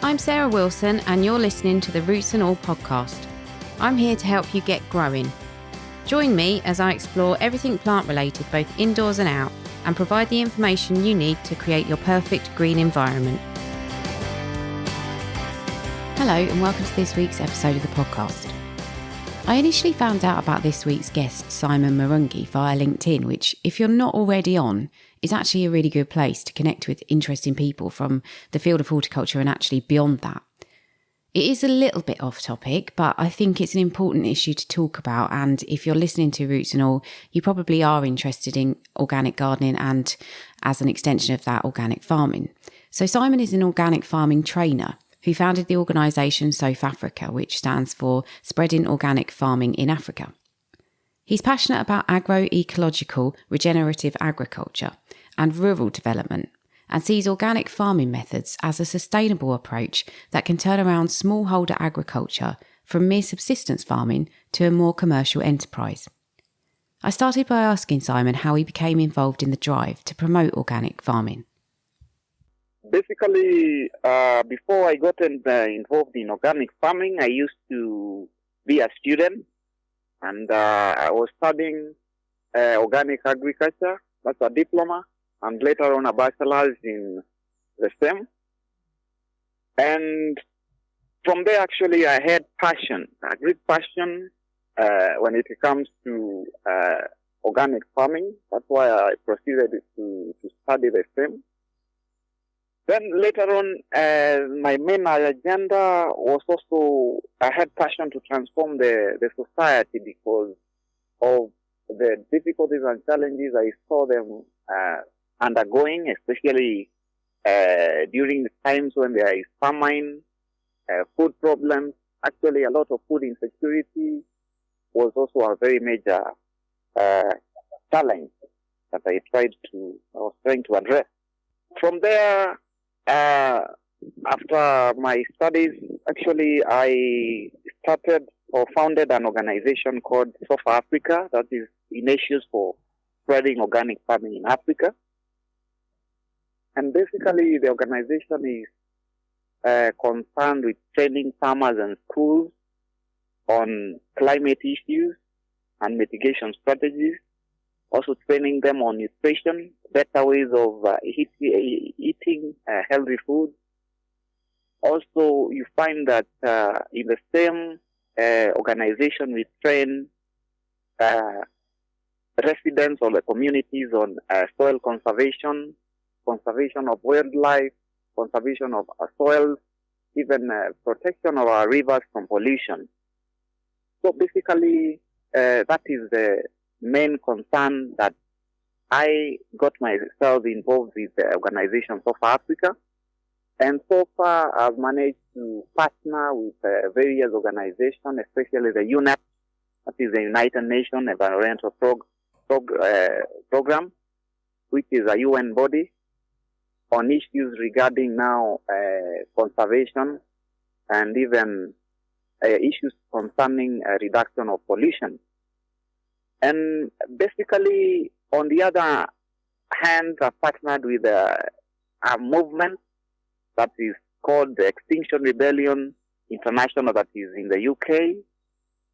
I'm Sarah Wilson and you're listening to the Roots and All podcast. I'm here to help you get growing. Join me as I explore everything plant related both indoors and out and provide the information you need to create your perfect green environment. Hello and welcome to this week's episode of the podcast. I initially found out about this week's guest, Simon Murungi, via LinkedIn, which, if you're not already on, is actually a really good place to connect with interesting people from the field of horticulture and actually beyond that. It is a little bit off topic, but I think it's an important issue to talk about. And if you're listening to Roots and All, you probably are interested in organic gardening and, as an extension of that, organic farming. So Simon is an organic farming trainer who founded the organisation SOFAFRICA, which stands for Spreading Organic Farming in Africa. He's passionate about Agro, Ecological, Regenerative agriculture and rural development, and sees organic farming methods as a sustainable approach that can turn around smallholder agriculture from mere subsistence farming to a more commercial enterprise. I started by asking Simon how he became involved in the drive to promote organic farming. Basically, before I got involved in organic farming, I used to be a student, and I was studying organic agriculture. That's a diploma, and later on a bachelor's in the same. And from there, actually, I had passion, a great passion when it comes to organic farming. That's why I proceeded to study the same. Then later on, my main agenda was also, I had passion to transform the society because of the difficulties and challenges I saw them undergoing, especially during the times when there is famine, food problems. Actually, a lot of food insecurity was also a very major challenge that I was trying to address. From there, after my studies, actually, I started or founded an organization called SOFAFRICA, that is initiatives for spreading organic farming in Africa. And basically, the organization is concerned with training farmers and schools on climate issues and mitigation strategies, also training them on nutrition, better ways of eating healthy food. Also, you find that in the same organization, we train residents or the communities on soil conservation, conservation of wildlife, conservation of our soils, even protection of our rivers from pollution. So basically, that is the main concern that I got myself involved with the organization SOFAFRICA. And so far, I've managed to partner with various organizations, especially the UNEP, that is the United Nations Environmental Program, which is a UN body on issues regarding now conservation and even issues concerning reduction of pollution. And basically, on the other hand, I partnered with a movement that is called the Extinction Rebellion International, that is in the UK.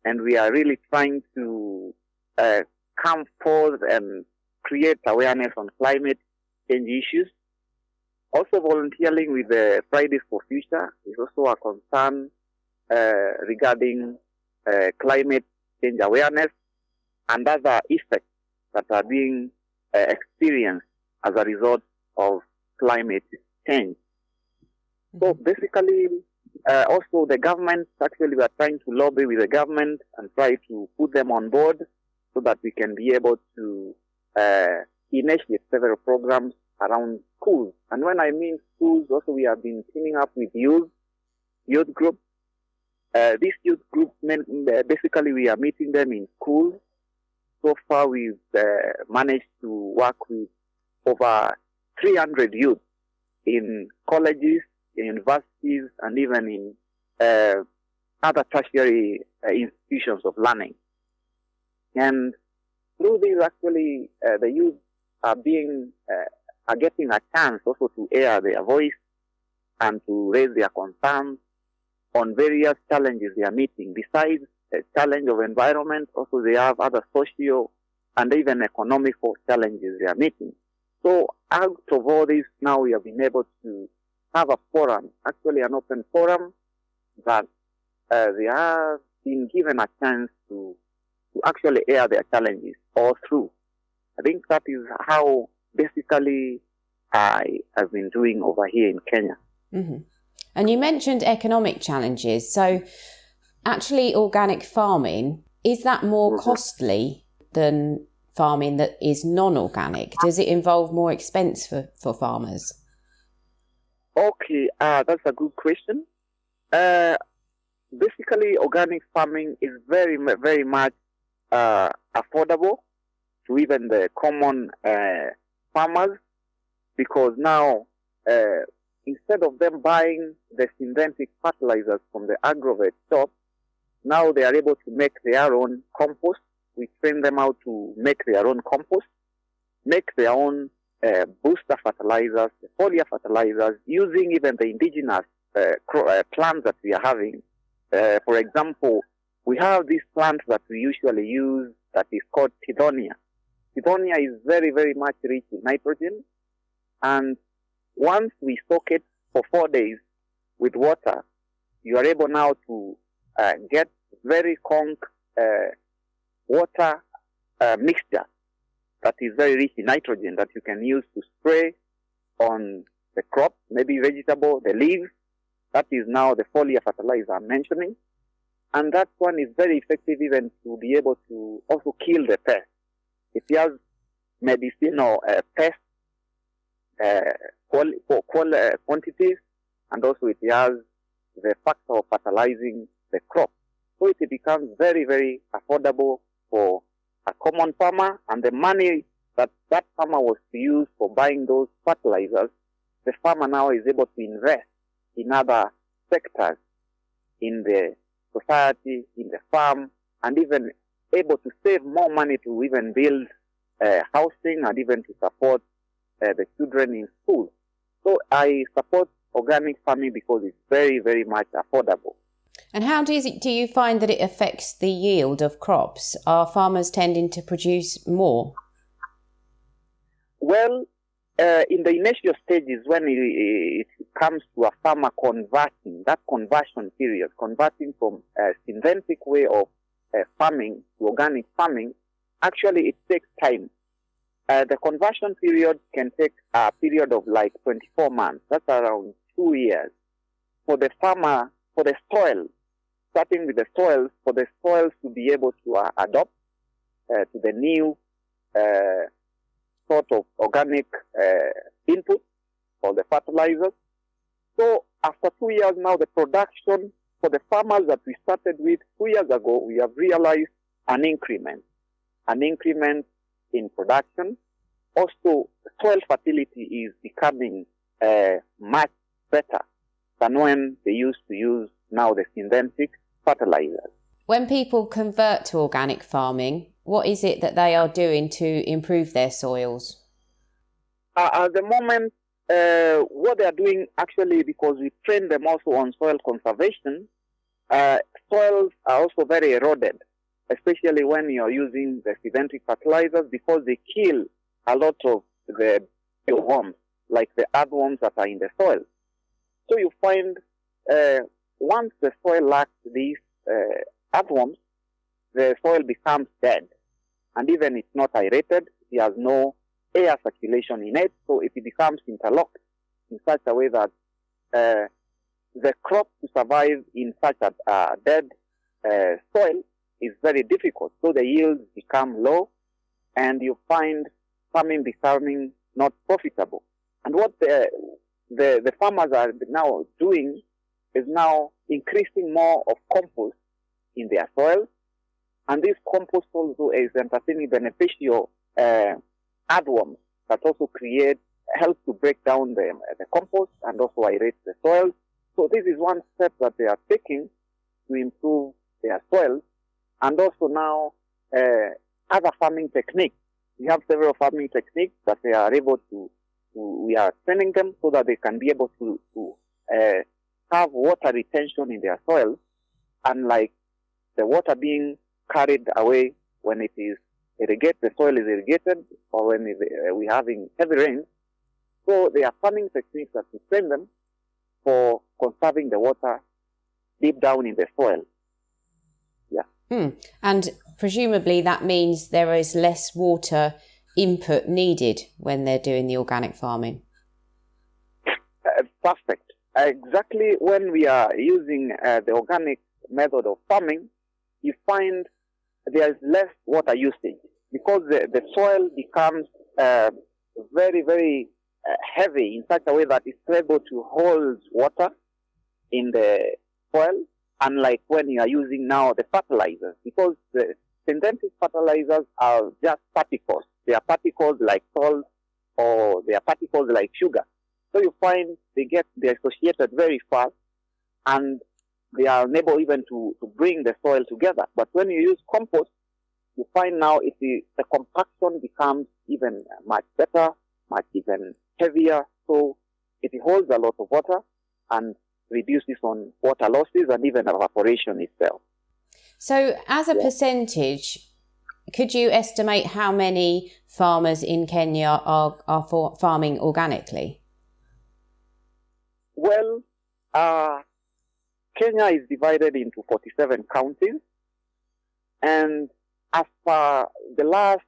And we are really trying to come forth and create awareness on climate change issues. Also volunteering with the Fridays for Future is also a concern regarding climate change awareness and other effects that are being experienced as a result of climate change. So basically, also the government, actually we are trying to lobby with the government and try to put them on board so that we can be able to initiate several programs around schools. And when I mean schools, also we have been teaming up with youth groups. These youth groups, basically we are meeting them in schools. So far we've managed to work with over 300 youth in colleges, in universities, and even in other tertiary institutions of learning. And through this, actually, the youth are getting a chance also to air their voice and to raise their concerns on various challenges they are meeting. Besides the challenge of environment, also they have other social and even economical challenges they are meeting. So out of all this, now we have been able to have a forum, actually an open forum, that they have been given a chance to actually air their challenges all through. I think that is how basically I have been doing over here in Kenya. Mm-hmm. And you mentioned economic challenges. So actually organic farming, is that more costly than farming that is non-organic? Does it involve more expense for farmers? Okay, that's a good question. Basically, organic farming is very, very much affordable to even the common farmers, because now instead of them buying the synthetic fertilizers from the Agro shop, now they are able to make their own compost. We train them how to make their own compost, make their own booster fertilizers, foliar fertilizers, using even the indigenous plants that we are having. For example, we have this plant that we usually use that is called Tithonia. Tithonia is very, very much rich in nitrogen, and once we soak it for 4 days with water, you are able now to get very conk water mixture that is very rich in nitrogen that you can use to spray on the crop, maybe vegetable, the leaves. That is now the foliar fertilizer I'm mentioning. And that one is very effective even to be able to also kill the pest. It has medicinal pest quantities, and also it has the factor of fertilizing the crop. So it becomes very, very affordable for a common farmer, and the money that farmer was to use for buying those fertilizers, the farmer now is able to invest in other sectors in the society, in the farm, and even able to save more money to even build housing and even to support the children in school. So I support organic farming because it's very, very much affordable. And how do you find that it affects the yield of crops? Are farmers tending to produce more? Well, in the initial stages, when it comes to a farmer converting, that conversion period, converting from a synthetic way of farming to organic farming, actually it takes time. The conversion period can take a period of like 24 months. That's around 2 years. For the farmer, for the soil, starting with the soils, for the soils to be able to adopt to the new sort of organic input for the fertilizers. So after 2 years now, the production for the farmers that we started with 2 years ago, we have realized an increment in production. Also, soil fertility is becoming much better than when they used to use now the synthetic fertilizers. When people convert to organic farming, what is it that they are doing to improve their soils? At the moment, what they are doing actually, because we train them also on soil conservation, soils are also very eroded, especially when you are using the synthetic fertilizers, because they kill a lot of the worms, like the earthworms that are in the soil. So you find once the soil lacks these earthworms, the soil becomes dead. And even it's not aerated, it has no air circulation in it, so it becomes interlocked in such a way that the crop to survive in such a dead soil is very difficult. So the yields become low, and you find farming becoming not profitable. And what the farmers are now doing is now increasing more of compost in their soil, and this compost also is entertaining beneficial earthworms that also help to break down the compost and also aerate the soil. So this is one step that they are taking to improve their soil. And also now other farming techniques. We have several farming techniques that they are able we are training them so that they can be able to have water retention in their soil, unlike the water being carried away when it is irrigated, the soil is irrigated, or when we're having heavy rain. So there are farming techniques that we train them for conserving the water deep down in the soil. Yeah. And presumably that means there is less water input needed when they're doing the organic farming. Perfect. Exactly when we are using the organic method of farming, you find there's less water usage because the soil becomes very, very heavy in such a way that it's able to hold water in the soil, unlike when you are using now the fertilizers, because the synthetic fertilizers are just particles. They are particles like salt or they are particles like sugar. So you find they're associated very fast and they are unable even to bring the soil together. But when you use compost, you find now the compaction becomes even much better, much even heavier. So it holds a lot of water and reduces on water losses and even evaporation itself. So as a percentage, could you estimate how many farmers in Kenya are farming organically? Well, Kenya is divided into 47 counties, and as per the last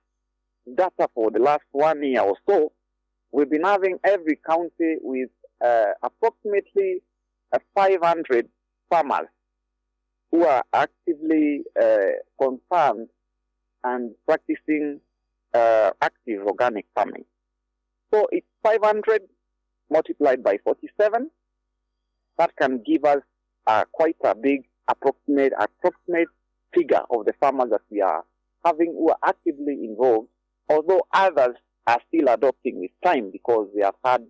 data for the last 1 year or so, we've been having every county with approximately 500 farmers who are actively concerned and practicing active organic farming. So it's 500 multiplied by 47. That can give us quite a big approximate figure of the farmers that we are having who are actively involved, although others are still adopting with time because we have had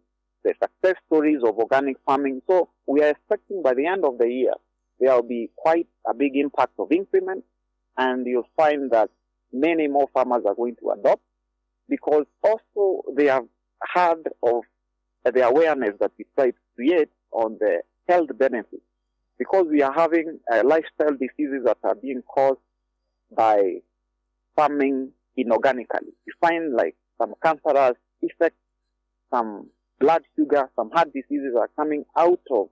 the success stories of organic farming. So we are expecting by the end of the year, there will be quite a big impact of increment, and you'll find that many more farmers are going to adopt because also they have heard of the awareness that we try to create on the health benefits. Because we are having lifestyle diseases that are being caused by farming inorganically. You find like some cancerous effects, some blood sugar, some heart diseases are coming out of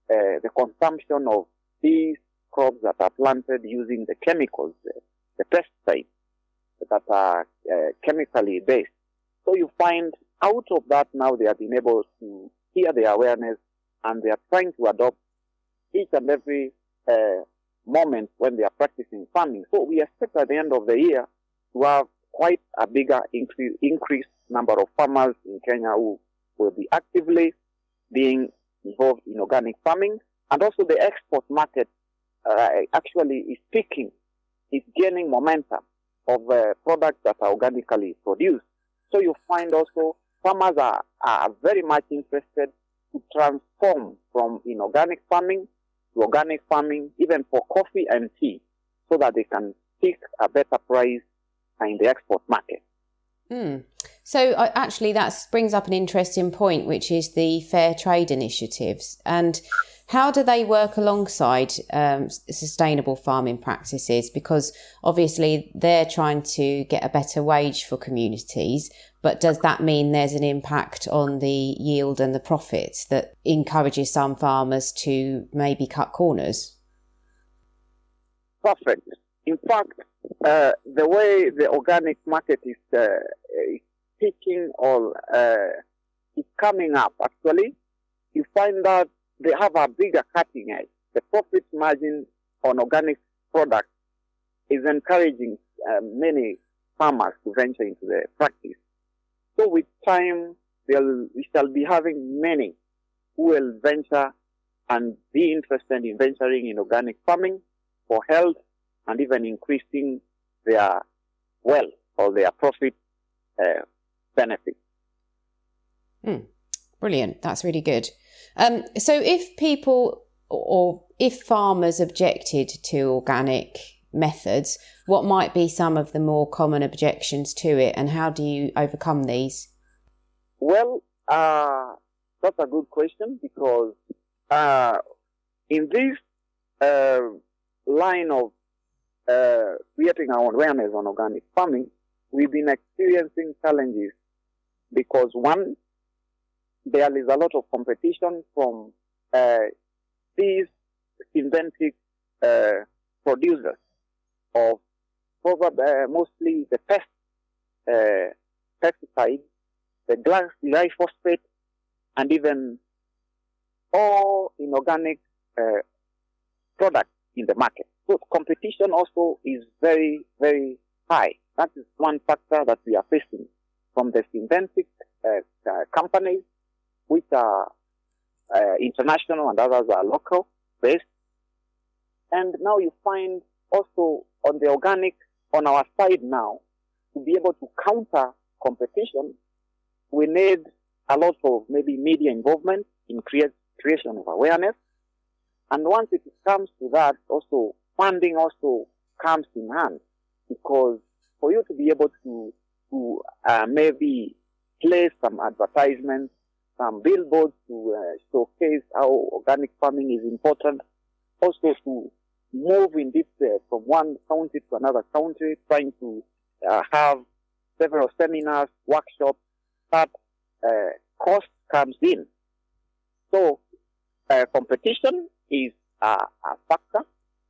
the consumption of these crops that are planted using the chemicals, the pesticides that are chemically based. So you find out of that now they have been able to hear the awareness and they are trying to adopt each and every moment when they are practicing farming. So we expect at the end of the year to have quite a bigger increased number of farmers in Kenya who will be actively being involved in organic farming. And also the export market actually is peaking, is gaining momentum of products that are organically produced. So you find also farmers are very much interested to transform from inorganic farming to organic farming, even for coffee and tea, so that they can pick a better price in the export market. So actually that brings up an interesting point, which is the fair trade initiatives. And how do they work alongside sustainable farming practices? Because obviously they're trying to get a better wage for communities, but does that mean there's an impact on the yield and the profits that encourages some farmers to maybe cut corners? Perfect. In fact, the way the organic market is peaking or is coming up, actually, you find that they have a bigger cutting edge. The profit margin on organic products is encouraging many farmers to venture into the practice. So with time, we shall be having many who will venture and be interested in venturing in organic farming for health and even increasing their wealth or their profit benefits. Brilliant. That's really good. So if people or if farmers objected to organic methods, what might be some of the more common objections to it, and how do you overcome these? Well, that's a good question because in this line of creating our awareness on organic farming, we've been experiencing challenges because, one, there is a lot of competition from these synthetic producers of mostly the pesticides, the glyphosate, and even all inorganic products in the market. So competition also is very, very high. That is one factor that we are facing from the synthetic companies, which are international and others are local based. And now you find also on the organic, on our side now, to be able to counter competition, we need a lot of maybe media involvement in creation of awareness. And once it comes to that, also funding also comes in hand, because for you to be able to maybe place some advertisements, some billboards to showcase how organic farming is important, also to move in this from one county to another county, trying to have several seminars, workshops, that cost comes in. So competition is a factor.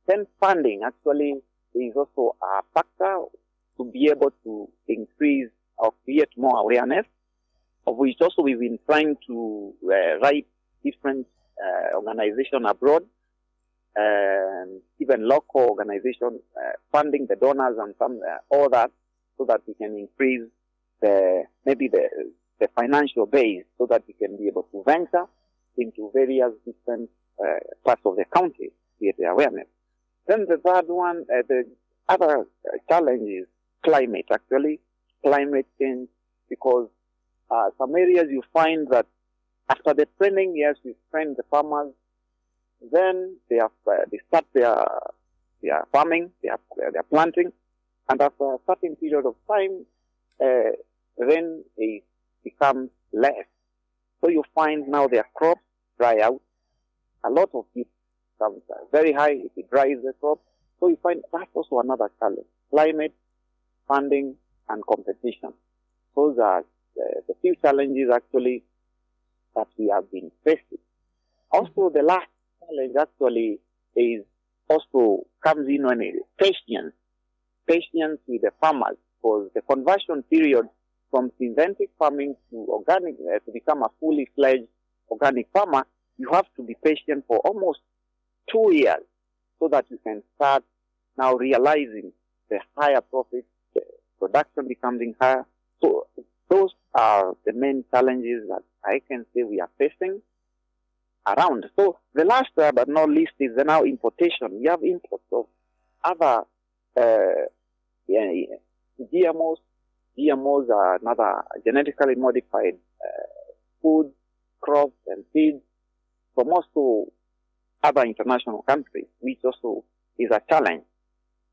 Then funding actually is also a factor to be able to increase or create more awareness, of which also we've been trying to write different organizations abroad, and even local organizations funding the donors and some all that, so that we can increase the financial base, so that we can be able to venture into various different parts of the country, create the awareness. Then the third one, the other challenge is climate change, because some areas you find that after the training, yes, we train the farmers, then they start their farming, their planting, and after a certain period of time, rain becomes less. So you find now their crops dry out. A lot of it comes very high if it dries the crop. So you find that's also another challenge: climate, funding, and competition. Those are the few challenges actually that we have been facing. Also, the last challenge actually comes in when it is patience with the farmers, because the conversion period from synthetic farming to organic, to become a fully fledged organic farmer, you have to be patient for almost 2 years, so that you can start now realizing the higher profits, the production becoming higher. So those are the main challenges that I can say we are facing around. So the last but not least is the now importation. We have imports of other GMOs. GMOs are another genetically modified food, crops, and seeds from also other international countries, which also is a challenge,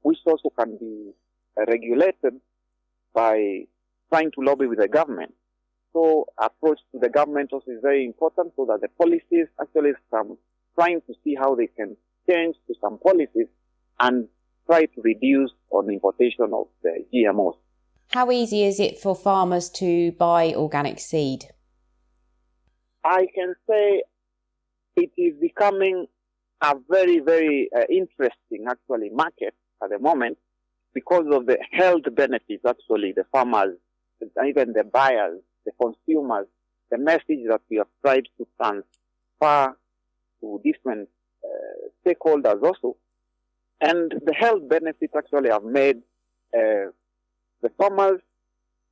which also can be regulated by trying to lobby with the government. So approach to the government also is very important, so that the policies actually trying to see how they can change to some policies and try to reduce on importation of the GMOs. How easy is it for farmers to buy organic seed? I can say it is becoming a very, very interesting actually market at the moment, because of the health benefits actually the farmers, even the buyers, the consumers, the message that we have tried to transfer to different stakeholders also. And the health benefits actually have made the farmers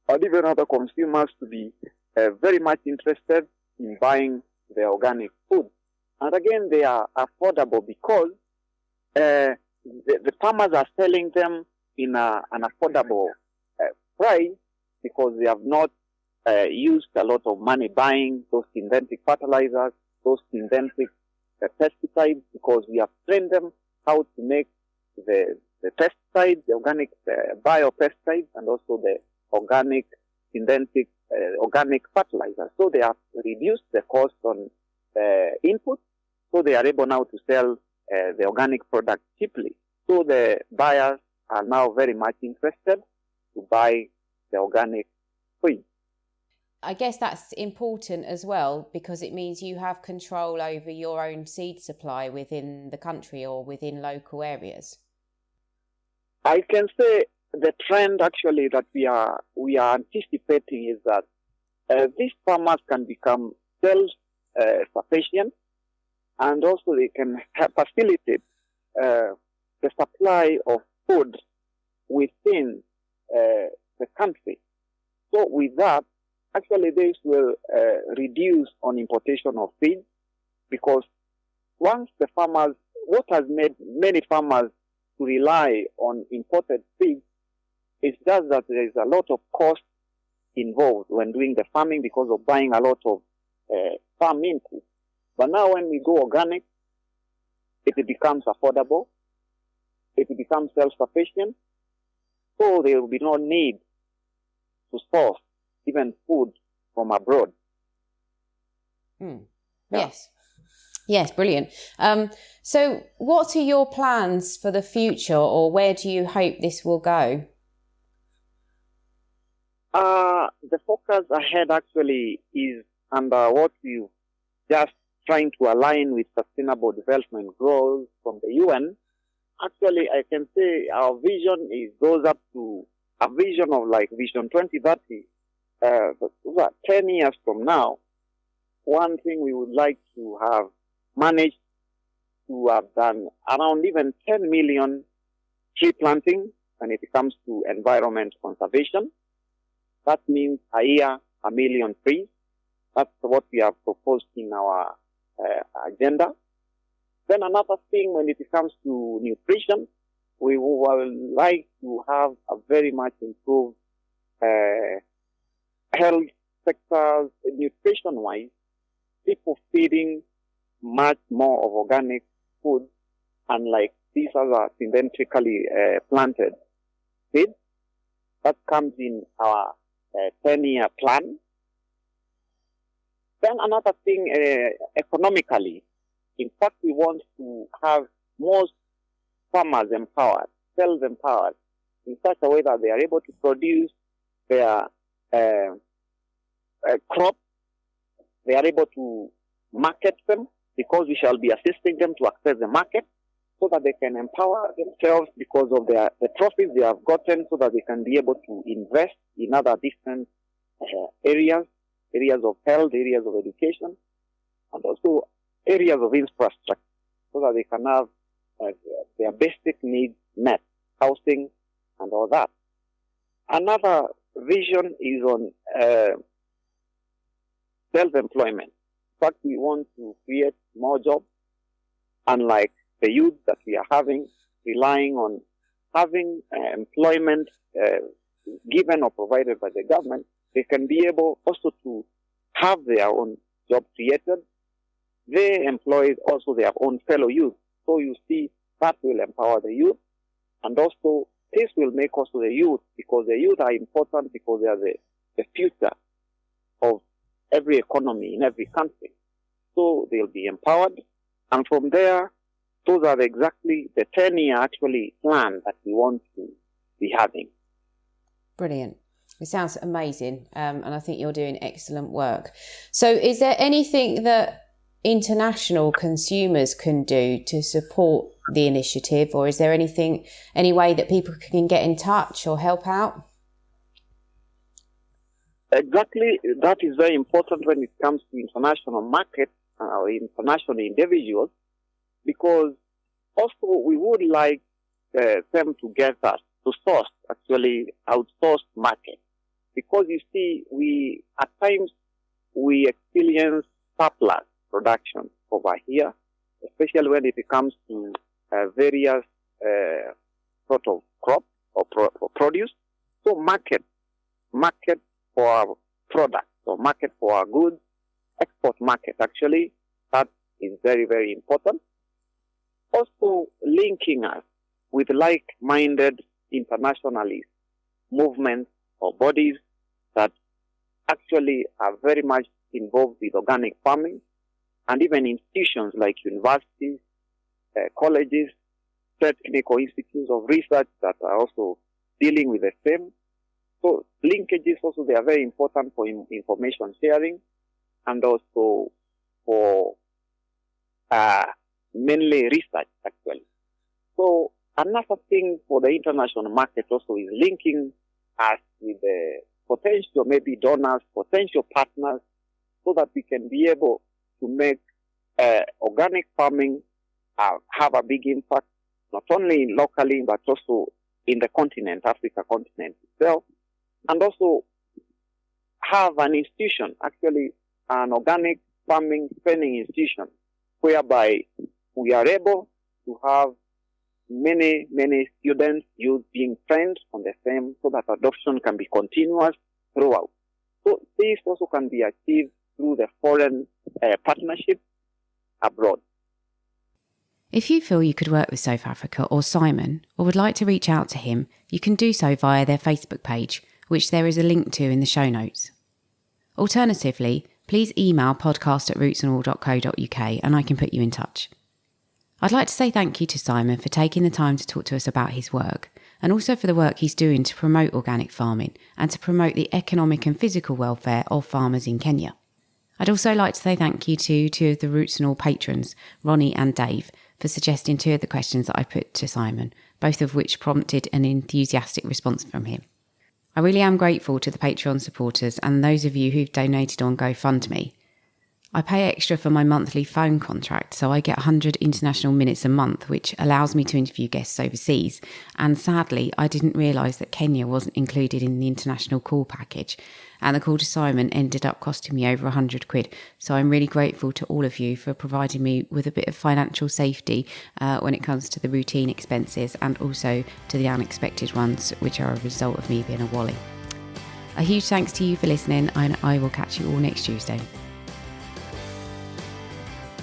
or even other consumers to be very much interested in buying the organic food. And again, they are affordable because the farmers are selling them in an affordable price, because they have not used a lot of money buying those synthetic fertilizers, those synthetic pesticides, because we have trained them how to make the pesticides, the organic biopesticides, and also the organic synthetic organic fertilizers. So they have reduced the cost on input, So they are able now to sell the organic product cheaply. So the buyers are now very much interested to buy the organic feed. I guess that's important as well, because it means you have control over your own seed supply within the country or within local areas. I can say the trend actually that we are anticipating is that these farmers can become self-sufficient, and also they can facilitate the supply of food within the country. So with that, actually this will reduce on importation of feed, because once the farmers, what has made many farmers to rely on imported feed is just that there is a lot of cost involved when doing the farming because of buying a lot of farm inputs. But now when we go organic, it becomes affordable, it becomes self-sufficient, so there will be no need to source even food from abroad. Yeah. Yes, brilliant. So what are your plans for the future, or where do you hope this will go? The focus ahead actually is under what we just trying to align with Sustainable Development Goals from the UN. Actually, I can say our vision goes up to a vision of like Vision 2030. 10 years from now, one thing we would like to have managed to have done around even 10 million tree planting when it comes to environment conservation. That means a year, 1 million trees. That's what we have proposed in our agenda. Then another thing, when it comes to nutrition, we would like to have a very much improved health sectors, nutrition-wise, people feeding much more of organic food, unlike these other synthetically planted seeds. That comes in our 10-year plan. Then another thing, economically, in fact, we want to have most farmers empowered, self-empowered, in such a way that they are able to produce their crops. They are able to market them, because we shall be assisting them to access the market, so that they can empower themselves because of the profits they have gotten, so that they can be able to invest in other different areas of health, areas of education, and also areas of infrastructure, so that they can have their basic needs met, housing and all that. Another vision is on self-employment. In fact, we want to create more jobs, unlike the youth that we are having, relying on having employment given or provided by the government. They can be able also to have their own job created. They employ also their own fellow youth. So you see, that will empower the youth. And also, this will make also the youth, because the youth are important, because they are the future of every economy in every country. So they'll be empowered. And from there, those are exactly the 10-year actually plan that we want to be having. Brilliant. It sounds amazing. And I think you're doing excellent work. So is there anything that international consumers can do to support the initiative, or is there any way that people can get in touch or help out? Exactly. That is very important when it comes to international markets or international individuals, because also we would like them to get us to source, actually outsourced market. Because you see, at times we experience surplus production over here, especially when it comes to various sort of crop or produce. So market for our products, or market for our goods, export market actually, that is very, very important. Also linking us with like-minded internationalist movements or bodies that actually are very much involved with organic farming, and even institutions like universities, colleges, technical institutes of research that are also dealing with the same. So linkages also, they are very important for information sharing and also for mainly research actually. So another thing for the international market also is linking us with the potential maybe donors, potential partners, so that we can be able to make organic farming have a big impact, not only locally, but also in the continent, Africa continent itself, and also have an institution, actually an organic farming training institution, whereby we are able to have many students, youth being trained on the same, so that adoption can be continuous throughout. So this also can be achieved through the foreign partnership abroad. If you feel you could work with SOFAFRICA or Simon, or would like to reach out to him, you can do so via their Facebook page, which there is a link to in the show notes. Alternatively, please email podcast@rootsandall.co.uk and I can put you in touch. I'd like to say thank you to Simon for taking the time to talk to us about his work, and also for the work he's doing to promote organic farming and to promote the economic and physical welfare of farmers in Kenya. I'd also like to say thank you to two of the Roots and All patrons, Ronnie and Dave, for suggesting two of the questions that I put to Simon, both of which prompted an enthusiastic response from him. I really am grateful to the Patreon supporters and those of you who've donated on GoFundMe. I pay extra for my monthly phone contract, so I get 100 international minutes a month, which allows me to interview guests overseas. And sadly, I didn't realise that Kenya wasn't included in the international call package. And the call to Simon ended up costing me over £100. So I'm really grateful to all of you for providing me with a bit of financial safety when it comes to the routine expenses, and also to the unexpected ones, which are a result of me being a wally. A huge thanks to you for listening, and I will catch you all next Tuesday.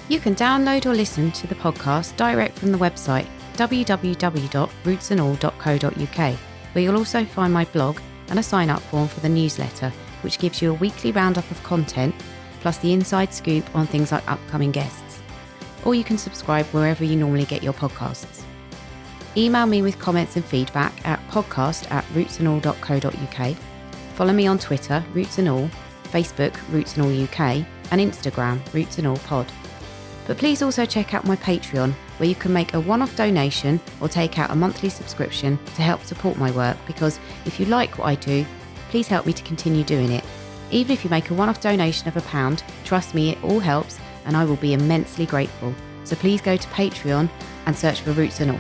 You can download or listen to the podcast direct from the website www.rootsandall.co.uk, where you'll also find my blog and a sign-up form for the newsletter, which gives you a weekly roundup of content, plus the inside scoop on things like upcoming guests. Or you can subscribe wherever you normally get your podcasts. Email me with comments and feedback at podcast@rootsandall.co.uk. Follow me on Twitter, Roots and All, Facebook, Roots and All UK, and Instagram, Roots and All Pod. But please also check out my Patreon, where you can make a one-off donation or take out a monthly subscription to help support my work, because if you like what I do, please help me to continue doing it. Even if you make a one-off donation of £1, trust me, it all helps and I will be immensely grateful. So please go to Patreon and search for Roots and All.